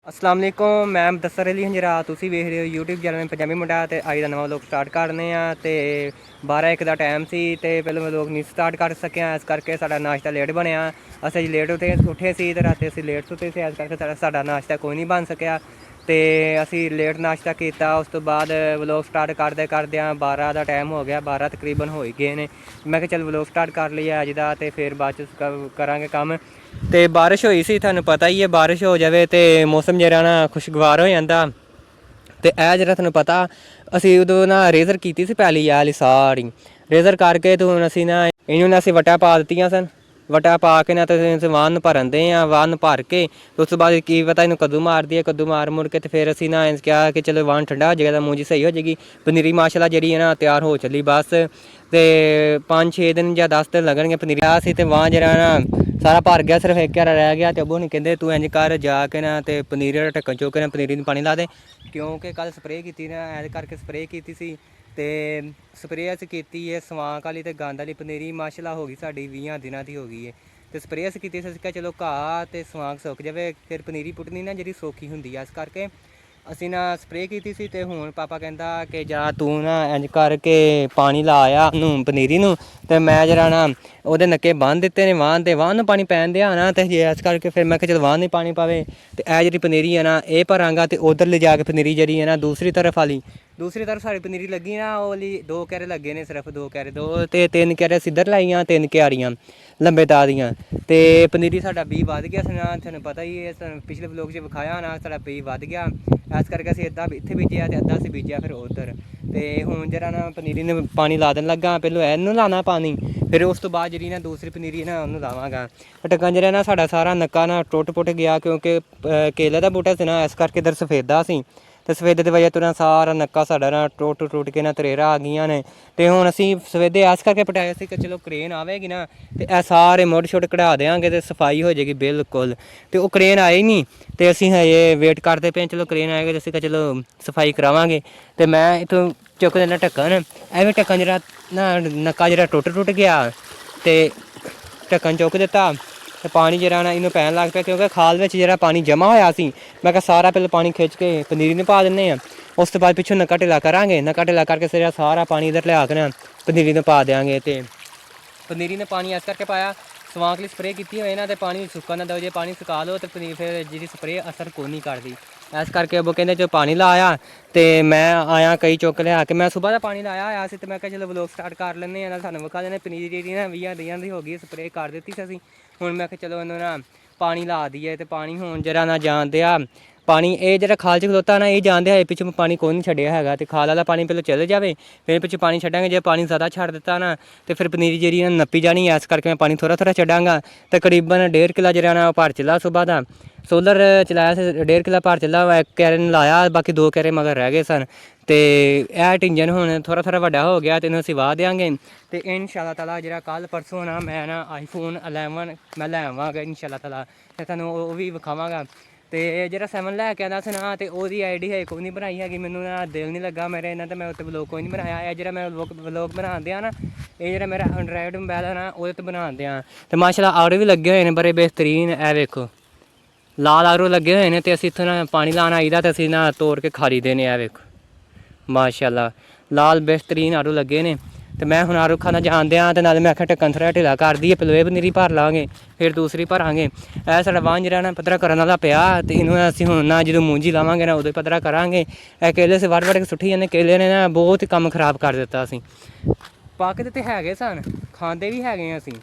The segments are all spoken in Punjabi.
अस्सलाम वालेकुम मैं मुदस्सर अली हंजरा तुसी वेख रहे हो यूट्यूब चैनल पंजाबी मुंडा ते अज दा नवां व्लॉग स्टार्ट करने आ ते 12-1 दा टाइम सी ते पहले व्लॉग नहीं स्टार्ट कर सकिया इस करके साडा नाश्ता लेट बनया। असीं अज लेट उठे सी ते राती असीं लेट सुते सी इस करके साडा नाश्ता कोई नहीं बन सकिया ते असीं लेट नाश्ता किया। उस तो बाद व्लॉग स्टार्ट करदे करदे 12 दा टाइम हो गया, 12 तकरीबन हो ही गए ने। मैं कहा चल व्लॉग स्टार्ट कर लिया अज दा ते फिर बाद च करांगे काम। तो बारिश हुई सी, थानू पता ही है बारिश हो जाए तो मौसम जरा ना खुशगवार हो जाता। तो यह जरा थानू पता असी उदों ना रेजर की सी पैली वाली सारी रेजर करके तो हूँ असी ना इन्हों असी वटा पा दित्तियां सन। वटा पा के ना तो वाहन भरन दे वाहन भर के उस तो बाद की पता इन्हू कद्दू मार दी है, कद्दू मार मुड़ के तो फिर असी ना क्या कि चलो वाहन ठंडा हो जाएगा तो मूंजी सही हो जाएगी। पनीरी माशाल्लाह जी है ना तैयार हो चली बस। तो 5-6 दिन या 10 दिन लगन पनीरी आ सी तो वहाँ जरा ना सारा भर गया, सिर्फ एक घरा रह गया। तो अबू ने कहते तू इंज कर जाके ना तो पनीरी ढक्कन चुक के ना पनीरी पानी ला दे, क्योंकि कल स्प्रे की ना ऐज करके स्प्रे की सी। तो स्प्रे अस की है सवांक वाली तो गंद वाली पनीरी माशाल्लाह हो गई साड़ी 20 दिनों की हो गई है। तो स्प्रे अस की क्या चलो घाह तो सवांक सुक जाए फिर पनीरी पुटनी ना जी सौखी होंगी है। इस करके असी ना स्प्रे की सी। तो हूँ पापा कहता कि जा तू ना इंज करके पानी लाया पनीरी नूं तो मैं जरा ना वो नक्के बन दिते ने वाहन पानी पैन दिया ना। तो इस करके फिर मैं चल वाहन नहीं पानी पावे तो यह जी पनीरी है ना ये भरांगा तो उधर ले जाके पनीरी जी है ना दूसरी तरफ सारी पनीरी लगी ना वो वाली 2 क्यारे लगे ने, सिर्फ 2 क्यारे 2 तो 3 क्यारे सिद्धर लाइया 3 क्यारियां लंबे तार दियां। तो पनीरी साडा बी वध गया ना, थानू पता ही है पिछले व्लॉग च विखाया ना साडा बी वध गया। इस करके असीं अद्धा इत्थे बीजिया तो अद्धा असीं बीजिया फिर उधर। तो हुण जरा ना पनीरी ने पानी ला देन लगा, पहलों इनू लाना पानी फिर उस तो बाद जी ना दूसरी पनीरी ना उन्होंने लावांगा। ढक्कन जरा ना साडा सारा नक्का ना टुट पुट गया, क्योंकि केले का बूटा से ना इस करके इधर सफेदा सी तो सफेदे की वजह तो ना सारा नक्का साडा ना टुट के ना तरेरा आ गई ने। तो हुण असीं सफेदे इस करके पटाए सी कि चलो क्रेन आवेगी ना तो यह सारे मुड़ छुट कढ़ा देंगे तो सफाई हो जाएगी बिल्कुल। तो वो क्रेन आई नहीं तो असीं ये वेट करते पे चलो क्रेन आएगा तो असीं चलो सफाई करावांगे। तो मैं इतों चुक देना ढक्कन, एवं ढक्कन जरा ना नक्का जरा टुट गया तो ढक्कन चुक दिता। तो पानी जरा ना इन्हों पैन लग पाया, क्योंकि खाल में जरा पानी जमा होया सी। मैं कहा सारा पहले पानी खिंच के पनीरी में पा दिन्ने आ, उस तो बाद पिछों नक्का ढिला करांगे, नक्का ढिला करके फिर सारा पानी इधर लिया के ना पनीरी में पा देंगे। तो पनीरी ने पानी इस करके पाया सवांक ली स्प्रे की होए ना तो पानी सुक्का ना दो, जो पानी सुका लो तो पनीर फिर जी स्प्रे असर को नहीं करती। इस करके वो कहते जो पानी लाया तो मैं आया कई चुक लिया कि मैं सुबह का पानी लाया आया तो मैं चलो व्लॉग स्टार्ट कर लें ना, सानू विखा देने पनीर जी ना 20 दिनों की हो गई स्प्रे कर दी सी असीं। हुण मैं चलो इन्हों ना पानी ला दीए तो पानी हुण जरा ना जान दिया पानी ये जरा खाल च खलोता ना ये जान दिया पिछों पानी कोई नहीं छड्डिया हैगा। तो खाल वाला पानी पहले चले जाए फिर पिछों पानी छड्डांगे, जो पानी ज़्यादा छड्ड दिता ना तो फिर पनीरी जी नप्पी जानी है। इस करके मैं पानी थोड़ा छड्डांगा। तकरीबन 1.5 किला जरा ना भर चला सुबह का सोलर चलाया से 1.5 किला भर चला, 1 क्यारे ने लाया बाकी 2 क्यारे मगर रह गए सन। तो यह टिंजन हुण थोड़ा वड्डा हो गया तो इन्हूं असीं वाह देंगे। तो इंशाअल्लाह ताला जरा कल परसों ना मैं ना iPhone 11 मैं लै आवांगा इंशाअल्लाह ताला, तो तुहानूं वो भी विखावांगा। तो जरा 7 लैके आंदा सी ना तो वो ID है कोई नहीं बनाई हैगी, मैनू ना दिल नहीं लगा मेरे ना, तो मैं उत्ते व्लॉग कोई नहीं बनाया है। जरा मैं व्लॉग बनान दिया ना ये जरा मेरा एंड्राइड मोबाइल है ना वो बनान दिया। तो माशाल्लाह आड़ू भी लगे हुए हैं बड़े बेहतरीन, ए वेखो लाल आड़ू लगे हुए हैं। तो असीं इत्थों ना पानी लान आई दा तो असीं ना तोड़ के खारी देने, ए वेखो माशाल्लाह लाल बेहतरीन आड़ू लगे ने। तो मैं हुण आड़ू खाना जान दिया तो नाले मैं आख्या ढक्कन थोड़ा ढिला कर दी पहले पनीरी भर लाँगे फिर दूसरी भरांगे। यह साडा वाहन जरा ना पद्धरा करन वाला पिया तो इन्हों असीं हुण ना जो मूंजी लावांगे ना उदों पद्धरा करांगे। केले से वड़ के सुट्टी जाने, केले ने ना बहुत ही काम खराब कर दिता। असीं पकदे ते हैगे सन खांदे भी हैगे असीं,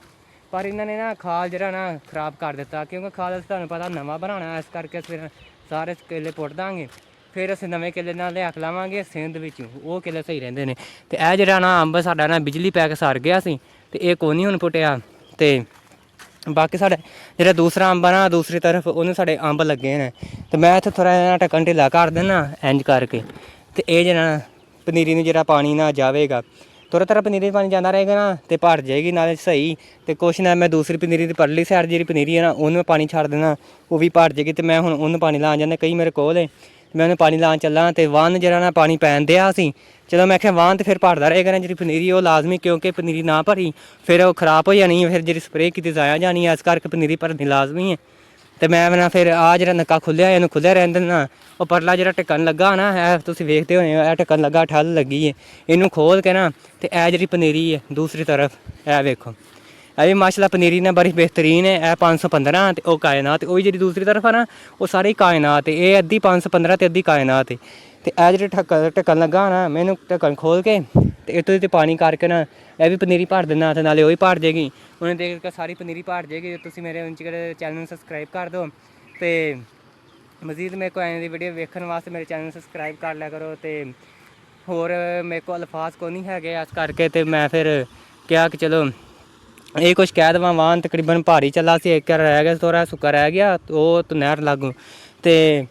पर इन्होंने ना खाल जरा ना खराब कर दिता, क्योंकि खाल तुहानूं पता नवां बनाना इस करके फिर सारे केले पुट दांगे फिर असीं नवें केले नाल लिया के लावांगे सिंध विचों, वो केले सही रहिंदे ने। ते यह जरा ना अंब साडा ना बिजली पै के सड़ गया सी ते ये कोई नहीं हुण पुट्टिया। ते बाकी साढ़े जो दूसरा अंब है ना दूसरी तरफ उन्हें साढ़े अंब लगे हैं। तो मैं इत्थे थोड़ा जिहा ढक्कन ढिला कर देना इंज करके, तो ये जरा पनीरी में जरा पानी ना जाएगा थोड़ा पनीरी पानी जाता रहेगा ना तो भर जाएगी नाले सही। तो कुछ ना मैं दूसरी पनीरी की परली साइड जी पनीरी है ना उन्हें पानी छड़ देना वो भी भर जाएगी। तो मैं हुण उन्हें पानी लान जाना, कई मेरे कोल है मैं उन्हें पानी लान चला तो वाहन जरा ना पानी पैन दिया सी। चलो मैं आख्या वाहन तो फिर भरदा रहेगा ना जी पनीरी वो लाजमी, क्योंकि पनीरी ना भरी फिर वो खराब हो जानी है, फिर जी स्प्रे की जाया जानी है, इस करके पनीरी भरनी लाजमी है। ਤੇ ਮੈਂ ਨਾ ਫਿਰ ਆ ਜਿਹੜਾ ਨੱਕਾ ਖੁੱਲਿਆ ਇਹਨੂੰ ਖੁੱਲਿਆ ਰਹਿਣ ਦੇਣਾ। ਉਹ ਪਰਲਾ ਜਿਹੜਾ ਢੱਕਣ ਲੱਗਾ ਨਾ ਇਹ ਤੁਸੀਂ ਵੇਖਦੇ ਹੋਣੇ ਇਹ ਢੱਕਣ ਲੱਗਾ ਠੱਲ ਲੱਗੀ ਹੈ, ਇਹਨੂੰ ਖੋਲ ਕੇ ਨਾ ਤੇ ਇਹ ਜਿਹੜੀ ਪਨੀਰੀ ਹੈ ਦੂਸਰੀ ਤਰਫ ਇਹ ਵੇਖੋ ਇਹ ਵੀ ਮਾਸ਼ਾਅੱਲਾ ਪਨੀਰੀ ਨਾ ਬੜੀ ਬਿਹਤਰੀਨ ਹੈ। ਇਹ 515 ਤੇ ਉਹ ਕਾਇਨਾਤ, ਉਹ ਜਿਹੜੀ ਦੂਸਰੀ ਤਰਫ ਆ ਨਾ ਉਹ ਸਾਰੀ ਕਾਇਨਾਤ, ਇਹ ਅੱਧੀ 515 ਤੇ ਅੱਧੀ ਕਾਇਨਾਤ ਹੈ। ਤੇ ਇਹ ਜਿਹੜੇ ਢੱਕਣ ਲੱਗਾ ਨਾ ਮੈਨੂੰ ਢੱਕਣ ਖੋਲ ਕੇ ਤੇ ਇੱਥੋਂ ਤੇ ਪਾਣੀ ਕਰਕੇ ਨਾ ਇਹ ਵੀ ਪਨੀਰੀ ਭਰ ਦਿੰਦਾ ਤੇ ਨਾਲੇ ਉਹ ਹੀ ਭਰ ਜਾਏਗੀ। ਉਹਨੇ ਦੇਖ ਕੇ ਸਾਰੀ ਪਨੀਰੀ ਭਰ ਜਾਏਗੀ। ਤੁਸੀਂ ਮੇਰੇ ਚੈਨਲ ਨੂੰ ਸਬਸਕ੍ਰਾਈਬ ਕਰ ਦਿਓ ਤੇ ਮਜ਼ੀਦ ਮੇਰੇ ਕੋਲ ਐਵੇਂ ਦੀ ਵੀਡੀਓ ਵੇਖਣ ਵਾਸਤੇ ਮੇਰੇ ਚੈਨਲ ਨੂੰ ਸਬਸਕ੍ਰਾਈਬ ਕਰ ਲਿਆ ਕਰੋ। ਤੇ ਹੋਰ ਮੇਰੇ ਕੋਲ ਅਲਫਾਜ਼ ਕੋਈ ਨਹੀਂ ਹੈਗੇ ਇਸ ਕਰਕੇ ਤੇ ਮੈਂ ਫਿਰ ਕਿਹਾ ਕਿ ਚਲੋ ਇਹ ਕੁਛ ਕਹਿ ਦੇਵਾਂ। ਵਾਹਨ ਤਕਰੀਬਨ ਭਾਰੀ ਚੱਲਾ ਸੀ, ਇੱਕ ਰਹਿ ਗਿਆ ਥੋੜ੍ਹਾ ਸੁੱਕਾ ਰਹਿ ਗਿਆ ਉਹ ਤਾਂ ਨਹਿਰ ਲਾਗੂ। ਤੇ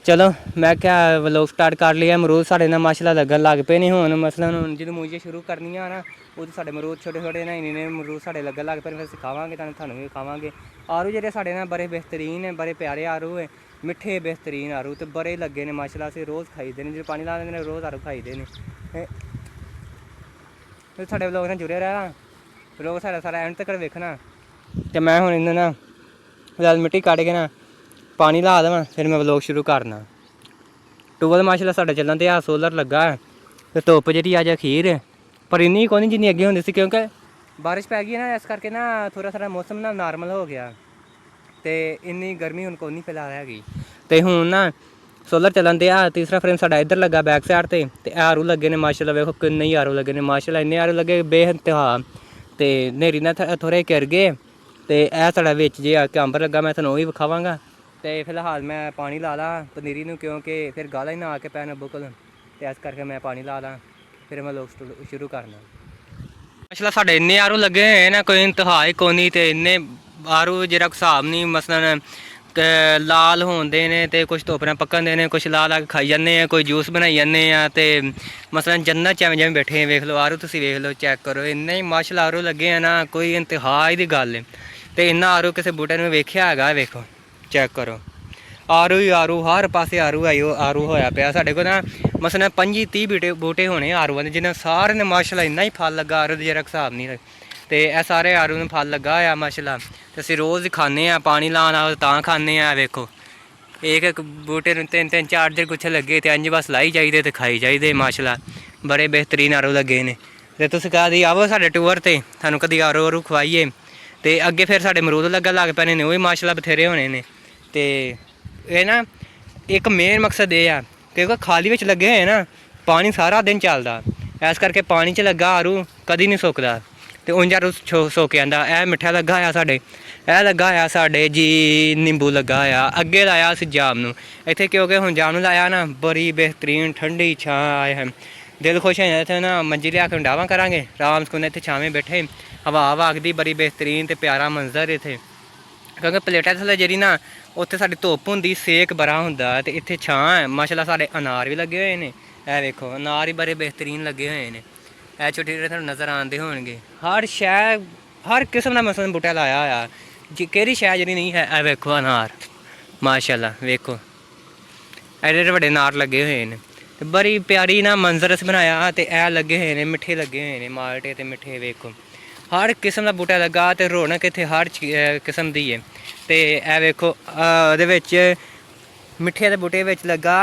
ਚਲੋ ਮੈਂ ਕਿਹਾ ਵਲੋਗ ਸਟਾਰਟ ਕਰ ਲਿਆ। ਅਮਰੂਦ ਸਾਡੇ ਨਾਲ ਮਾਸ਼ਾਅੱਲਾ ਲੱਗਣ ਲੱਗ ਪਏ ਨੇ ਹੁਣ। ਮਸਲਨ ਹੁਣ ਜਦੋਂ ਮੂੰਜੀਆਂ ਸ਼ੁਰੂ ਕਰਨੀਆਂ ਨਾ ਉਦੋਂ ਸਾਡੇ ਅਮਰੂਦ ਛੋਟੇ ਛੋਟੇ ਨਾ ਇੰਨੇ ਅਮਰੂਦ ਸਾਡੇ ਲੱਗਣ ਲੱਗ ਪਏ। ਫਿਰ ਸਿਖਾਵਾਂਗੇ ਤੁਹਾਨੂੰ ਵੀ ਖਾਵਾਂਗੇ। ਆਰੂ ਜਿਹੜੇ ਸਾਡੇ ਨਾਲ ਬੜੇ ਬਿਹਤਰੀਨ ਹੈ, ਬੜੇ ਪਿਆਰੇ ਆਰੂ ਹੈ, ਮਿੱਠੇ ਬਿਹਤਰੀਨ ਆਰੂ ਤੇ ਬੜੇ ਲੱਗੇ ਨੇ ਮਾਸ਼ਾਅੱਲਾ। ਅਸੀਂ ਰੋਜ਼ ਖਾਈਦੇ ਨੇ, ਜਦੋਂ ਪਾਣੀ ਲਾ ਦਿੰਦੇ ਨੇ ਰੋਜ਼ ਆਰੂ ਖਾਈਦੇ ਨੇ। ਤੇ ਸਾਡੇ ਵਲੋਗ ਨਾਲ ਜੁੜੇ ਰਹਿਣਾ, ਵਲੋਗ ਸਾਰਾ ਐਂਡ ਤੱਕ ਵੇਖਣਾ। ਤੇ ਮੈਂ ਹੁਣ ਇਹਨਾਂ ਨਾ ਜਦ ਮਿੱਟੀ ਕੱਢ ਕੇ ਨਾ ਪਾਣੀ ਲਾ ਦੇਵਾਂ ਫਿਰ ਮੈਂ ਵਲੋਗ ਸ਼ੁਰੂ ਕਰਨਾ। ਟੂਬਲ ਮਾਸ਼ਾਅੱਲਾ ਸਾਡਾ ਚੱਲਣ ਤੇ ਆ ਸੋਲਰ ਲੱਗਾ ਤੇ ਧੁੱਪ ਜਿਹੜੀ ਅੱਜ ਅਖੀਰ ਪਰ ਇੰਨੀ ਕੋਈ ਨਹੀਂ ਜਿੰਨੀ ਅੱਗੇ ਹੁੰਦੀ ਸੀ, ਕਿਉਂਕਿ ਬਾਰਿਸ਼ ਪੈ ਗਈ ਨਾ ਇਸ ਕਰਕੇ ਨਾ ਥੋੜ੍ਹਾ ਮੌਸਮ ਨਾ ਨਾਰਮਲ ਹੋ ਗਿਆ ਤੇ ਇੰਨੀ ਗਰਮੀ ਹੁਣ ਕੋਈ ਨਹੀਂ ਫਿਲਹਾਲ ਹੈਗੀ। ਤੇ ਹੁਣ ਨਾ ਸੋਲਰ ਚੱਲਣ ਤੇ ਆ ਤੀਸਰਾ ਫਰੇਮ ਸਾਡਾ ਇੱਧਰ ਲੱਗਾ ਬੈਕ ਸਾਈਡ ਤੇ ਆਰੂ ਲੱਗੇ ਨੇ ਮਾਸ਼ਾਅੱਲਾ। ਵੇਖੋ ਕਿੰਨੇ ਹੀ ਆਰੂ ਲੱਗੇ ਨੇ ਮਾਸ਼ਾਅੱਲਾ, ਇੰਨੇ ਆਰੂ ਲੱਗੇ ਬੇਇੰਤਹਾ। ਤੇ ਹਨੇਰੀ ਨਾਲ ਥੋੜ੍ਹੇ ਘਿਰ ਗਏ ਤੇ ਇਹ ਸਾਡਾ ਵਿੱਚ ਜੇ ਆ ਕੇ ਅੰਬ ਲੱਗਾ, ਮੈਂ ਤੁਹਾਨੂੰ ਉਹ ਵੀ ਵਿਖਾਵਾਂਗਾ। ਤੇ ਫਿਲਹਾਲ ਮੈਂ ਪਾਣੀ ਲਾ ਲਾ ਪਨੀਰੀ ਨੂੰ, ਕਿਉਂਕਿ ਫਿਰ ਗਾਲਾਂ ਹੀ ਨਾ ਆ ਕੇ ਪੈਣ ਅੱਬੂ ਕੋਲ, ਤੇ ਇਸ ਕਰਕੇ ਮੈਂ ਪਾਣੀ ਲਾ ਲਾ ਫਿਰ ਮੈਂ ਲੋਕ ਸ਼ੁਰੂ ਕਰਨਾ। ਮਾਸ਼ਾਅੱਲਾ ਸਾਡੇ ਇੰਨੇ ਆਰੂ ਲੱਗੇ ਹੋਏ ਨਾ ਕੋਈ ਇੰਤਹਾ ਹੀ ਕੋਈ ਨਹੀਂ। ਤੇ ਇੰਨੇ ਆਰੂ ਜਿਹੜਾ ਹਿਸਾਬ ਨਹੀਂ, ਮਸਲਨ ਲਾਲ ਹੁੰਦੇ ਨੇ ਤੇ ਕੁਛ ਧੁੱਪ ਨਾਲ ਪੱਕਣ ਦੇ ਨੇ, ਕੁਛ ਲਾ ਲਾ ਕੇ ਖਾਈ ਜਾਂਦੇ ਆ, ਕੋਈ ਜੂਸ ਬਣਾਈ ਜਾਂਦੇ ਆ। ਤੇ ਮਸਲਨ ਜੰਨਤ ਚ ਜਿਵੇਂ ਬੈਠੇ ਵੇਖ ਲਓ ਆਰੂ, ਤੁਸੀਂ ਵੇਖ ਲਓ ਚੈੱਕ ਕਰੋ ਇੰਨੇ ਹੀ ਮਾਸ਼ਾਅੱਲਾ ਆਰੂ ਲੱਗੇ ਆ ਨਾ ਕੋਈ ਇੰਤਹਾ ਹੀ ਦੀ ਗੱਲ ਹੈ। ਤੇ ਇੰਨਾ ਆਰੂ ਕਿਸੇ ਬੂਟੇ ਨੂੰ ਵੇਖਿਆ ਹੈਗਾ, ਵੇਖੋ ਚੈੱਕ ਕਰੋ ਆਰੂ ਹੀ ਆਰੂ, ਹਰ ਪਾਸੇ ਆਰੂ ਆਰੂ ਹੋਇਆ ਪਿਆ ਸਾਡੇ ਕੋਲ ਨਾ। ਮਸਲਨ 25-30 ਬੂਟੇ ਹੋਣੇ ਆਰੂਆਂ ਦੇ, ਜਿਹਨਾਂ ਸਾਰੇ ਨੇ ਮਾਸ਼ਾਅੱਲਾ ਇੰਨਾ ਹੀ ਫਲ ਲੱਗਾ ਆਰੂ ਦੇ ਜਿਹੜਾ ਹਿਸਾਬ ਨਹੀਂ। ਤੇ ਇਹ ਸਾਰੇ ਆਰੂ ਨੂੰ ਫਲ ਲੱਗਾ ਹੋਇਆ ਮਾਸ਼ਾਅੱਲਾ। ਤੇ ਅਸੀਂ ਰੋਜ਼ ਖਾਂਦੇ ਹਾਂ, ਪਾਣੀ ਲਾਉਣ ਨਾਲ ਤਾਂ ਖਾਂਦੇ ਹਾਂ। ਵੇਖੋ ਇੱਕ ਬੂਟੇ ਨੂੰ 3-3 4 ਗੁੱਛੇ ਲੱਗੇ ਤੇ ਇੰਝ ਬਸ ਲਾਈ ਜਾਈਦੇ ਤੇ ਖਾਈ ਜਾਈਦੇ ਮਾਸ਼ਾਅੱਲਾ। ਬੜੇ ਬਿਹਤਰੀਨ ਆਰੂ ਲੱਗੇ ਨੇ। ਤੇ ਤੁਸੀਂ ਕਹਦੀ ਆਵੋ ਸਾਡੇ ਟੂਰ ਤੇ ਤੁਹਾਨੂੰ ਕਦੀ ਆਰੂ ਖਵਾਈਏ। ਤੇ ਅੱਗੇ ਫਿਰ ਸਾਡੇ ਅਮਰੂਦ ਲੱਗਣ ਲੱਗ ਪੈਣੇ ਨੇ, ਉਹ ਵੀ ਮਾਸ਼ਾਅੱਲਾ ਬਥੇਰੇ ਹੋਣੇ ਨੇ। ਤੇ ਇਹ ਨਾ ਇੱਕ ਮੇਨ ਮਕਸਦ ਇਹ ਆ ਕਿਉਂਕਿ ਖਾਲੀ ਵਿੱਚ ਲੱਗੇ ਹੋਏ ਨਾ ਪਾਣੀ ਸਾਰਾ ਦਿਨ ਚੱਲਦਾ, ਇਸ ਕਰਕੇ ਪਾਣੀ 'ਚ ਲੱਗਾ ਆਰੂ ਕਦੀ ਨਹੀਂ ਸੁੱਕਦਾ ਤੇ ਉਂਝ ਆਰੂ ਸੁੱਕ ਜਾਂਦਾ। ਇਹ ਮਿੱਠਾ ਲੱਗਾ ਹੋਇਆ ਸਾਡੇ, ਇਹ ਲੱਗਾ ਹੋਇਆ ਸਾਡੇ ਜੀ ਨਿੰਬੂ ਲੱਗਾ ਹੋਇਆ। ਅੱਗੇ ਲਾਇਆ ਅਸੀਂ ਜਾਮ ਨੂੰ ਇੱਥੇ, ਕਿਉਂਕਿ ਹੁਣ ਜਾਮ ਨੂੰ ਲਾਇਆ ਨਾ ਬੜੀ ਬਿਹਤਰੀਨ ਠੰਡੀ ਛਾਂ ਆਏ ਹਨ, ਦਿਲ ਖੁਸ਼ ਹੋ ਜਾਂਦਾ। ਇੱਥੇ ਨਾ ਮੰਜੀ ਲਿਆ ਕੇ ਡਾਵਾਂ ਕਰਾਂਗੇ ਆਰਾਮ ਸਕੂਨ, ਇੱਥੇ ਛਾਵੇਂ ਬੈਠੇ ਹਵਾ ਵਗਦੀ ਬੜੀ ਬਿਹਤਰੀਨ ਤੇ ਪਿਆਰਾ ਮੰਜ਼ਰ ਇੱਥੇ। ਕਿਉਂਕਿ ਪਲੇਟਾਂ ਥੱਲੇ ਜਿਹੜੀ ਨਾ ਉੱਥੇ ਸਾਡੀ ਧੁੱਪ ਹੁੰਦੀ, ਸੇਕ ਬੜਾ ਹੁੰਦਾ ਤੇ ਇੱਥੇ ਛਾਂ ਹੈ ਮਾਸ਼ਾਅੱਲਾ। ਸਾਡੇ ਅਨਾਰ ਵੀ ਲੱਗੇ ਹੋਏ ਨੇ, ਇਹ ਵੇਖੋ ਅਨਾਰ ਹੀ ਬੜੇ ਬਿਹਤਰੀਨ ਲੱਗੇ ਹੋਏ ਨੇ। ਇਹ ਛੋਟੇ ਛੋਟੇ ਤੁਹਾਨੂੰ ਨਜ਼ਰ ਆਉਂਦੇ ਹੋਣਗੇ। ਹਰ ਸ਼ੈ ਹਰ ਕਿਸਮ ਦਾ ਮਸਲਨ ਬੂਟਾ ਲਾਇਆ ਹੋਇਆ ਜੀ, ਕਿਹੜੀ ਸ਼ੈ ਜਿਹੜੀ ਨਹੀਂ ਹੈ। ਇਹ ਵੇਖੋ ਅਨਾਰ ਮਾਸ਼ਾਅੱਲਾ, ਵੇਖੋ ਐਡੇ ਵੱਡੇ ਅਨਾਰ ਲੱਗੇ ਹੋਏ ਨੇ ਤੇ ਬੜੀ ਪਿਆਰੀ ਨਾ ਮੰਜ਼ਰ ਅਸੀਂ ਬਣਾਇਆ। ਤੇ ਇਹ ਲੱਗੇ ਹੋਏ ਨੇ ਮਿੱਠੇ ਲੱਗੇ ਹੋਏ ਨੇ, ਮਾਲਟੇ ਤੇ ਮਿੱਠੇ ਵੇਖੋ ਹਰ ਕਿਸਮ ਦਾ ਬੂਟਾ ਲੱਗਾ ਤੇ ਰੌਣਕ ਇੱਥੇ ਹਰ ਕਿਸਮ ਦੀ ਹੈ। ਤੇ ਇਹ ਵੇਖੋ ਉਹਦੇ ਵਿੱਚ ਮਿੱਠੇ ਦੇ ਬੂਟੇ ਵਿੱਚ ਲੱਗਾ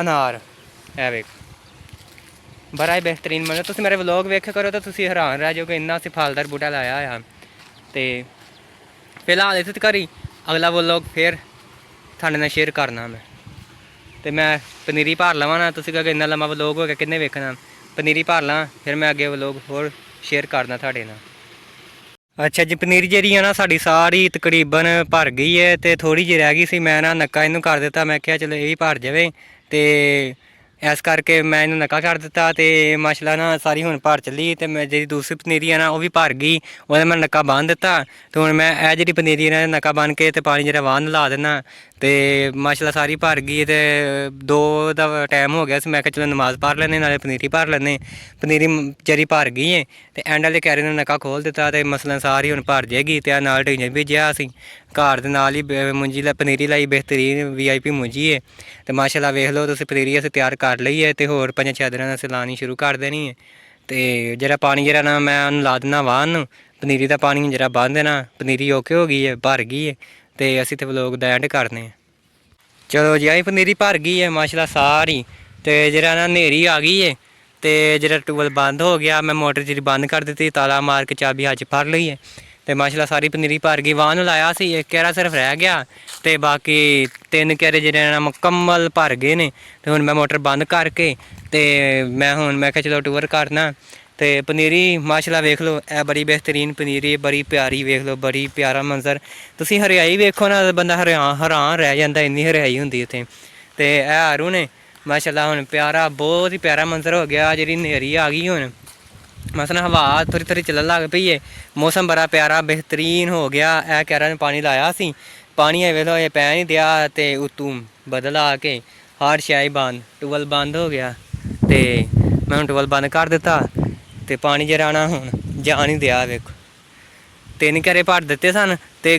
ਅਨਾਰ, ਇਹ ਵੇਖੋ ਬੜਾ ਹੀ ਬਿਹਤਰੀਨ ਮੰਨੋ। ਤੁਸੀਂ ਮੇਰੇ ਵਲੋਗ ਵੇਖਿਆ ਕਰੋ ਤਾਂ ਤੁਸੀਂ ਹੈਰਾਨ ਰਹਿ ਜਾਓਗੇ ਇੰਨਾ ਅਸੀਂ ਫਲਦਾਰ ਬੂਟਾ ਲਾਇਆ ਹੋਇਆ। ਤੇ ਫਿਲਹਾਲ ਇੱਥੇ ਤੱਕ ਹੀ, ਅਗਲਾ ਵਲੋਗ ਫਿਰ ਤੁਹਾਡੇ ਨਾਲ ਸ਼ੇਅਰ ਕਰਨਾ ਮੈਂ। ਤੇ ਮੈਂ ਪਨੀਰੀ ਭਰ ਲਵਾਂ ਨਾ, ਤੁਸੀਂ ਕਹੋਗੇ ਇੰਨਾ ਲੰਮਾ ਵਲੋਗ ਹੋ ਗਿਆ ਕਿੰਨੇ ਵੇਖਣਾ। ਪਨੀਰੀ ਭਰ ਲਾਂ ਫਿਰ ਮੈਂ ਅੱਗੇ ਵਲੋਗ ਹੋਰ ਸ਼ੇਅਰ ਕਰਨਾ ਤੁਹਾਡੇ ਨਾਲ। ਅੱਛਾ ਜੀ, ਪਨੀਰੀ ਜਿਹੜੀ ਆ ਨਾ ਸਾਡੀ ਸਾਰੀ ਤਕਰੀਬਨ ਭਰ ਗਈ ਹੈ ਤੇ ਥੋੜ੍ਹੀ ਜਿਹੀ ਰਹਿ ਗਈ ਸੀ। ਮੈਂ ਨਾ ਨੱਕਾ ਇਹਨੂੰ ਕਰ ਦਿੱਤਾ, ਮੈਂ ਕਿਹਾ ਚਲੋ ਇਹ ਵੀ ਭਰ ਜਾਵੇ ਤੇ ਇਸ ਕਰਕੇ ਮੈਂ ਇਹਨੂੰ ਨੱਕਾ ਕਰ ਦਿੱਤਾ ਤੇ ਮਾਸ਼ਾਅੱਲਾ ਨਾ ਸਾਰੀ ਹੁਣ ਭਰ ਚੱਲੀ। ਤੇ ਮੈਂ ਜਿਹੜੀ ਦੂਸਰੀ ਪਨੀਰੀ ਆ ਨਾ ਉਹ ਵੀ ਭਰ ਗਈ, ਉਹਦਾ ਮੈਂ ਨੱਕਾ ਬੰਨ੍ਹ ਦਿੱਤਾ। ਤੇ ਹੁਣ ਮੈਂ ਇਹ ਜਿਹੜੀ ਪਨੀਰੀ ਨਾ ਨੱਕਾ ਬੰਨ੍ਹ ਕੇ ਤੇ ਪਾਣੀ ਜਿਹੜਾ ਵਾਹਨ ਲਾ ਦੇਣਾ। ਤੇ ਮਾਸ਼ਾਅੱਲਾ ਸਾਰੀ ਭਰ ਗਈ ਤੇ 2 ਦਾ ਟਾਈਮ ਹੋ ਗਿਆ ਸੀ। ਮੈਂ ਕਿਹਾ ਚਲੋ ਨਮਾਜ਼ ਪੜ੍ਹ ਲੈਂਦੇ ਨਾਲੇ ਪਨੀਰੀ ਭਰ ਲੈਂਦੇ। ਪਨੀਰੀ ਵਿਚਾਰੀ ਭਰ ਗਈ ਹੈ ਤੇ ਐਂਡ ਵਾਲੇ ਕੈਰੇ ਨੂੰ ਨੱਕਾ ਖੋਲ੍ਹ ਦਿੱਤਾ ਤੇ ਮਸਲਨ ਸਾਰੀ ਹੁਣ ਭਰ ਜਾਏਗੀ। ਤੇ ਆ ਨਾਲ ਢੀਂਜਾ ਭੇਜਿਆ ਅਸੀਂ ਘਰ ਦੇ ਨਾਲ ਹੀ ਮੁੰਜੀ ਪਨੀਰੀ ਲਾਈ, ਬਿਹਤਰੀਨ VIP ਮੁੰਜੀ ਹੈ। ਤੇ ਮਾਸ਼ਾਅੱਲਾ ਵੇਖ ਲਓ ਤੁਸੀਂ ਪਨੀਰੀ ਅਸੀਂ ਤਿਆਰ ਕਰ ਲਈ ਹੈ ਤੇ ਹੋਰ 5-6 ਦਿਨਾਂ ਅਸੀਂ ਲਾਉਣੀ ਸ਼ੁਰੂ ਕਰ ਦੇਣੀ ਹੈ। ਤੇ ਜਿਹੜਾ ਪਾਣੀ ਜਿਹੜਾ ਨਾ ਮੈਂ ਉਹਨੂੰ ਲਾ ਦਿੰਦਾ ਵਾਹਨ ਨੂੰ, ਪਨੀਰੀ ਦਾ ਪਾਣੀ ਜਿਹੜਾ ਬੰਨ੍ਹ ਦੇਣਾ। ਪਨੀਰੀ ਓਕੇ ਹੋ ਗਈ ਹੈ, ਭਰ ਗਈ ਹੈ ਤੇ ਅਸੀਂ ਤੇ ਵਲੋਗ ਦਾ ਐਂਡ ਕਰਨੇ ਆ। ਚਲੋ ਜੀ ਆਹ ਪਨੀਰੀ ਭਰ ਗਈ ਹੈ ਮਾਸ਼ਾਅੱਲਾ ਸਾਰੀ। ਤੇ ਜਿਹੜਾ ਨਾ ਹਨੇਰੀ ਆ ਗਈ ਹੈ ਤੇ ਜਿਹੜਾ ਟਿਊਬਵੈੱਲ ਬੰਦ ਹੋ ਗਿਆ, ਮੈਂ ਮੋਟਰ ਜਿਹੜੀ ਬੰਦ ਕਰ ਦਿੱਤੀ, ਤਾਲਾ ਮਾਰ ਕੇ ਚਾਬੀ ਹੱਥ 'ਚ ਫੜ ਲਈ ਹੈ ਤੇ ਮਾਸ਼ਾਅੱਲਾ ਸਾਰੀ ਪਨੀਰੀ ਭਰ ਗਈ। ਵਾਹ ਨੂੰ ਲਾਇਆ ਸੀ, ਇੱਕ ਕਿਆਰਾ ਸਿਰਫ ਰਹਿ ਗਿਆ ਤੇ ਬਾਕੀ 3 ਕਿਆਰੇ ਜਿਹੜੇ ਨਾ ਮੁਕੰਮਲ ਭਰ ਗਏ ਨੇ। ਤੇ ਹੁਣ ਮੈਂ ਮੋਟਰ ਬੰਦ ਕਰਕੇ ਤੇ ਮੈਂ ਕਿਹਾ ਚਲੋ ਟੂਰ ਕਰਨਾ। ਤੇ ਪਨੀਰੀ ਮਾਸ਼ਾਅੱਲਾ ਵੇਖ ਲਓ, ਇਹ ਬੜੀ ਬਿਹਤਰੀਨ ਪਨੀਰੀ, ਬੜੀ ਪਿਆਰੀ, ਵੇਖ ਲਓ ਬੜੀ ਪਿਆਰਾ ਮੰਜ਼ਰ। ਤੁਸੀਂ ਹਰਿਆਈ ਵੇਖੋ ਨਾ, ਬੰਦਾ ਹੈਰਾਨ ਰਹਿ ਜਾਂਦਾ, ਇੰਨੀ ਹਰਿਆਈ ਹੁੰਦੀ ਉੱਥੇ। ਤੇ ਇਹ ਆਰੂ ਨੇ ਮਾਸ਼ਾਅੱਲਾ ਹੁਣ ਪਿਆਰਾ, ਬਹੁਤ ਹੀ ਪਿਆਰਾ ਮੰਜ਼ਰ ਹੋ ਗਿਆ। ਜਿਹੜੀ ਹਨੇਰੀ ਆ ਗਈ ਹੁਣ ਮਸਲ ਹਵਾ ਥੋੜ੍ਹੀ ਥੋੜ੍ਹੀ ਚੱਲਣ ਲੱਗ ਪਈ ਹੈ, ਮੌਸਮ ਬੜਾ ਪਿਆਰਾ ਬਿਹਤਰੀਨ ਹੋ ਗਿਆ। ਇਹ ਕਿਆਰਾਂ ਨੇ ਪਾਣੀ ਲਾਇਆ ਸੀ, ਪਾਣੀ ਇਹ ਵੇਖ ਲਓ ਇਹ ਪੈ ਨਹੀਂ ਦਿਆ ਤੇ ਉਤੋਂ ਬਦਲ ਆ ਕੇ ਹਰ ਸ਼ਾਈ ਬੰਦ, ਟੂਬਲ ਬੰਦ ਹੋ ਗਿਆ। ਤੇ ਮੈਂ ਹੁਣ ਟੂਬਲ ਬੰਦ ਕਰ ਦਿੱਤਾ ਤੇ ਪਾਣੀ ਜਿਹੜਾ ਨਾ ਹੁਣ ਜਾ ਨਹੀਂ ਦਿਆ। ਵੇਖੋ 3 ਕਿਆਰੇ ਭਰ ਦਿੱਤੇ ਸਨ ਤੇ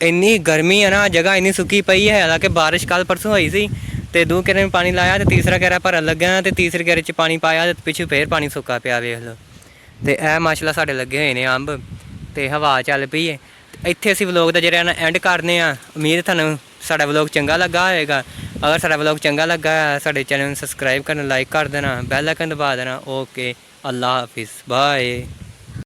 ਇੰਨੀ ਗਰਮੀ ਹੈ ਨਾ, ਜਗ੍ਹਾ ਇੰਨੀ ਸੁੱਕੀ ਪਈ ਹੈ। ਹਾਲਾਂਕਿ ਬਾਰਿਸ਼ ਕੱਲ੍ਹ ਪਰਸੋਂ ਹੋਈ ਸੀ ਤੇ 2 ਕਿਆਰੇ में ਪਾਣੀ ਲਾਇਆ ਤੇ ਤੀਸਰਾ ਕਿਆਰਾ ਭਰਨ ਲੱਗਿਆ ਤੇ ਤੀਸਰੇ ਕਿਆਰੇ 'ਚ ਪਾਣੀ ਪਾਇਆ ਤੇ ਪਿੱਛੇ ਫੇਰ ਪਾਣੀ ਸੁੱਕਾ ਪਿਆ ਵੇਖ ਲਓ। ਤੇ ਇਹ ਮਾਸ਼ਾਅੱਲਾ ਸਾਡੇ ਲੱਗੇ ਹੋਏ ਨੇ ਅੰਬ ਤੇ ਹਵਾ ਚੱਲ ਪਈ ਹੈ। ਇੱਥੇ ਅਸੀਂ ਵਲੋਗ ਦਾ ਜਿਹੜਾ ਨਾ ਐਂਡ ਕਰਨੇ ਆ। ਉਮੀਦ ਤੁਹਾਨੂੰ ਸਾਡਾ ਵਲੋਗ ਚੰਗਾ ਲੱਗਾ ਹੋਏਗਾ। ਅਗਰ ਸਾਡਾ ਵਲੋਗ ਚੰਗਾ ਲੱਗਾ, ਸਾਡੇ ਚੈਨਲ ਨੂੰ ਸਬਸਕ੍ਰਾਈਬ ਕਰਨਾ, ਲਾਈਕ ਕਰ ਦੇਣਾ, ਬੈਲ ਆਈਕਨ ਦਬਾ ਦੇਣਾ। ਓਕੇ, ਅੱਲਾ ਹਾਫਿਜ਼, ਬਾਏ।